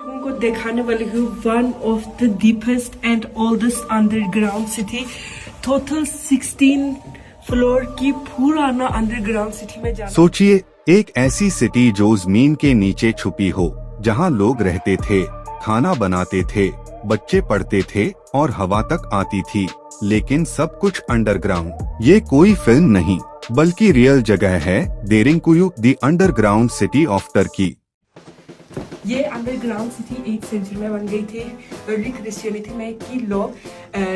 लोगों को दिखाने वाली हूँ one of the deepest and oldest underground city. Total 16 floor की पुराना अंडरग्राउंड सिटी में जाना। सोचिए, एक ऐसी सिटी जो जमीन के नीचे छुपी हो, जहाँ लोग रहते थे, खाना बनाते थे, बच्चे पढ़ते थे और हवा तक आती थी, लेकिन सब कुछ अंडरग्राउंड। ये कोई फिल्म नहीं बल्कि रियल जगह है, Derinkuyu the underground city of Turkey. ये अंडरग्राउंड सिटी 8 सेंचुरी में बन गई थी। अर्ली क्रिश्चियनिटी में कि लोग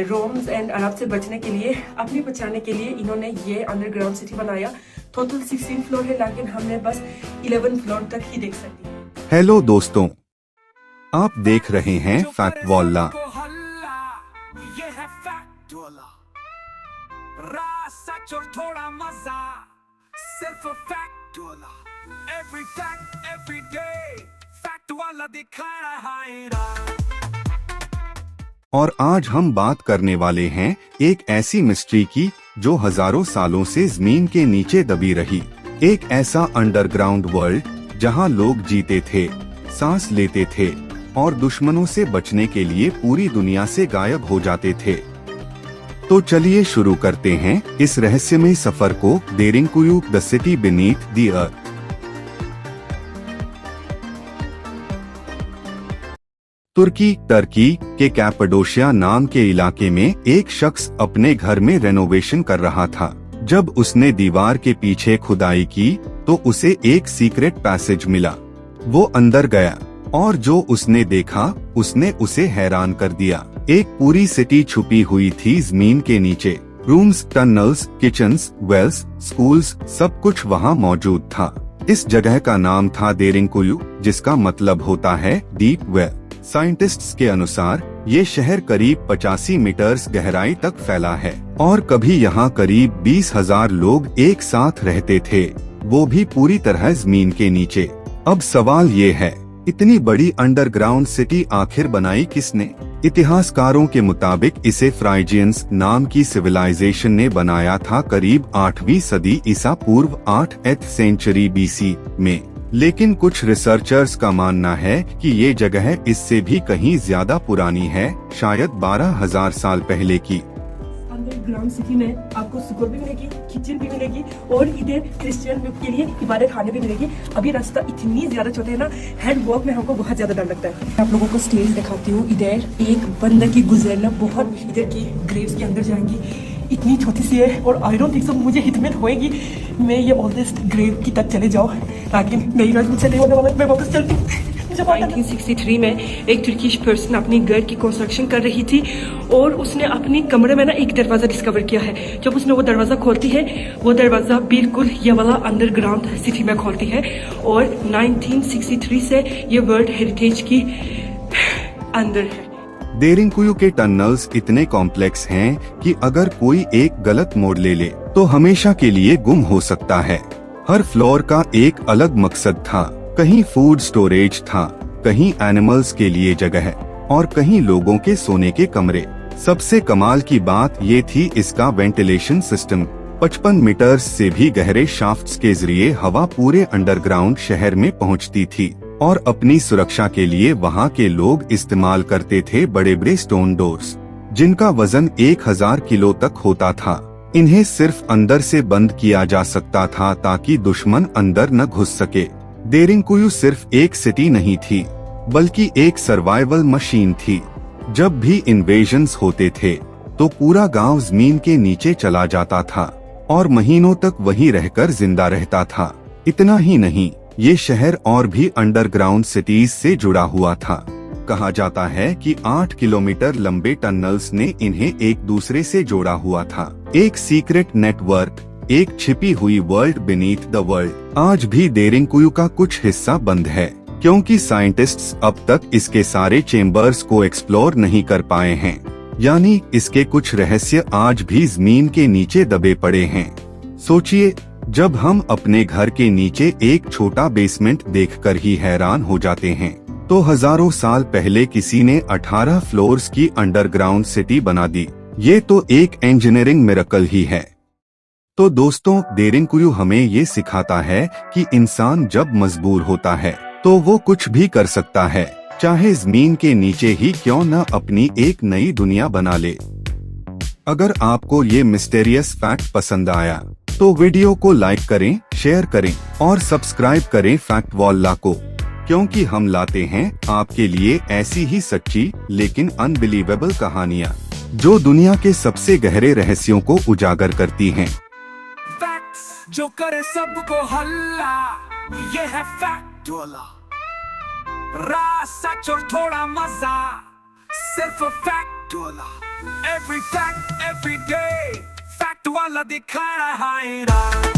रोम्स एंड अरब से बचने के लिए, अपनी बचाने के लिए इन्होंने ये अंडरग्राउंड सिटी बनाया। टोटल 16 फ्लोर है, लेकिन हमने बस 11 फ्लोर तक ही देख सकते हैं। हेलो दोस्तों, आप देख रहे हैं फैक्ट वॉल्ला। थोड़ा मजा सिर्फ फैक्ट वाला, every fact every day, fact वाला दिखाना है। और आज हम बात करने वाले हैं एक ऐसी मिस्ट्री की जो हजारों सालों से जमीन के नीचे दबी रही। एक ऐसा अंडरग्राउंड वर्ल्ड जहां लोग जीते थे, सांस लेते थे और दुश्मनों से बचने के लिए पूरी दुनिया से गायब हो जाते थे। तो चलिए शुरू करते हैं इस रहस्यमय सफर को, Derinkuyu the city beneath the earth. Turkey के कैपाडोशिया नाम के इलाके में एक शख्स अपने घर में रेनोवेशन कर रहा था। जब उसने दीवार के पीछे खुदाई की तो उसे एक सीक्रेट पैसेज मिला। वो अंदर गया और जो उसने देखा उसने उसे हैरान कर दिया। एक पूरी सिटी छुपी हुई थी जमीन के नीचे। Rooms, tunnels, kitchens, wells, schools, सब कुछ वहाँ मौजूद था। इस जगह का नाम था देरिंकुयु, जिसका मतलब होता है डीप वेल। साइंटिस्ट्स के अनुसार ये शहर करीब 85 मीटर्स गहराई तक फैला है और कभी यहाँ करीब 20,000 लोग एक साथ रहते थे, वो भी पूरी तरह जमीन के नीचे। अब सवाल ये है, इतनी बड़ी अंडरग्राउंड सिटी आखिर बनाई किसने? इतिहासकारों के मुताबिक इसे फ्राइजियंस नाम की सिविलाइजेशन ने बनाया था करीब 8वीं सदी ईसा पूर्व 8th सेंचुरी बीसी में। लेकिन कुछ रिसर्चर्स का मानना है कि ये जगह इससे भी कहीं ज्यादा पुरानी है, शायद 12,000 साल पहले की। अंडरग्राउंड सिटी में आपको सुकून भी मिलेगी, किचन भी मिलेगी और इधर क्रिश्चियन के लिए इबादत खाने भी मिलेगी। अभी रास्ता इतनी ज्यादा छोटे है ना, हैंड वॉक में हमको बहुत ज्यादा डर लगता है। आप लोगों को स्टेज दिखाती हूँ। इधर एक बंदर की गुजरना, बहुत इधर की ग्रेव्स के अंदर जाएंगी, इतनी छोटी सी है और आई डोंट थिंक सो मुझे हिम्मत होएगी मैं ये ओल्डेस्ट ग्रेव की तक चले जाओ, लेकिन मेरी राज मुझसे नहीं होने वाला, मैं वापस चलती हूँ। 1963 में एक तुर्किश पर्सन अपनी घर की कंस्ट्रक्शन कर रही थी और उसने अपनी कमरे में ना एक दरवाजा डिस्कवर किया है। जब उसने वो दरवाजा खोलती है, वो दरवाजा बिल्कुल ये वाला अंडरग्राउंड सिटी में खोलती है और 1963 से ये वर्ल्ड हेरिटेज की अंदर है। देरिंकुयु के टनल्स इतने कॉम्प्लेक्स हैं कि अगर कोई एक गलत मोड़ ले ले तो हमेशा के लिए गुम हो सकता है। हर फ्लोर का एक अलग मकसद था, कहीं फूड स्टोरेज था, कहीं एनिमल्स के लिए जगह और कहीं लोगों के सोने के कमरे। सबसे कमाल की बात ये थी इसका वेंटिलेशन सिस्टम। 55 मीटर से भी गहरे शाफ्ट्स के जरिए हवा पूरे अंडरग्राउंड शहर में पहुंचती थी और अपनी सुरक्षा के लिए वहां के लोग इस्तेमाल करते थे बड़े बड़े स्टोन डोर्स, जिनका वजन 1000 किलो तक होता था। इन्हें सिर्फ अंदर से बंद किया जा सकता था ताकि दुश्मन अंदर न घुस सके। देरिंकुयु सिर्फ एक सिटी नहीं थी बल्कि एक सर्वाइवल मशीन थी। जब भी इन्वेजन्स होते थे तो पूरा गांव जमीन के नीचे चला जाता था और महीनों तक वहीं रहकर जिंदा रहता था। इतना ही नहीं, ये शहर और भी अंडरग्राउंड सिटीज से जुड़ा हुआ था। कहा जाता है कि 8 किलोमीटर लंबे टनल्स ने इन्हें एक दूसरे से जोड़ा हुआ था। एक सीक्रेट नेटवर्क, एक छिपी हुई वर्ल्ड बीनीथ द वर्ल्ड। आज भी देरिंकुयु का कुछ हिस्सा बंद है क्योंकि साइंटिस्ट्स अब तक इसके सारे चेम्बर्स को एक्सप्लोर नहीं कर पाए हैं, यानी इसके कुछ रहस्य आज भी जमीन के नीचे दबे पड़े हैं। सोचिए, जब हम अपने घर के नीचे एक छोटा बेसमेंट देखकर ही हैरान हो जाते हैं, तो हजारों साल पहले किसी ने 18 फ्लोर्स की अंडरग्राउंड सिटी बना दी। ये तो एक इंजीनियरिंग मिरेकल ही है। तो दोस्तों, देरिंकुयु हमें ये सिखाता है कि इंसान जब मजबूर होता है तो वो कुछ भी कर सकता है। चाहे जमीन के नीचे ही क्यों न अपनी एक नई दुनिया बना ले। अगर आपको ये मिस्टेरियस फैक्ट पसंद आया तो वीडियो को लाइक करें, शेयर करें और सब्सक्राइब करें फैक्ट वॉल्ला को, क्योंकि हम लाते हैं आपके लिए ऐसी ही सच्ची लेकिन अनबिलीवेबल कहानियाँ जो दुनिया के सबसे गहरे रहस्यों को उजागर करती हैं। फैक्ट्स जो करे सबको हल्ला, ये है फैक्ट वाला। राज सच और थोड़ा मजा, सिर्फ फैक्ट वाला। Every fact every day, fact वाला दिखा रहा है राज।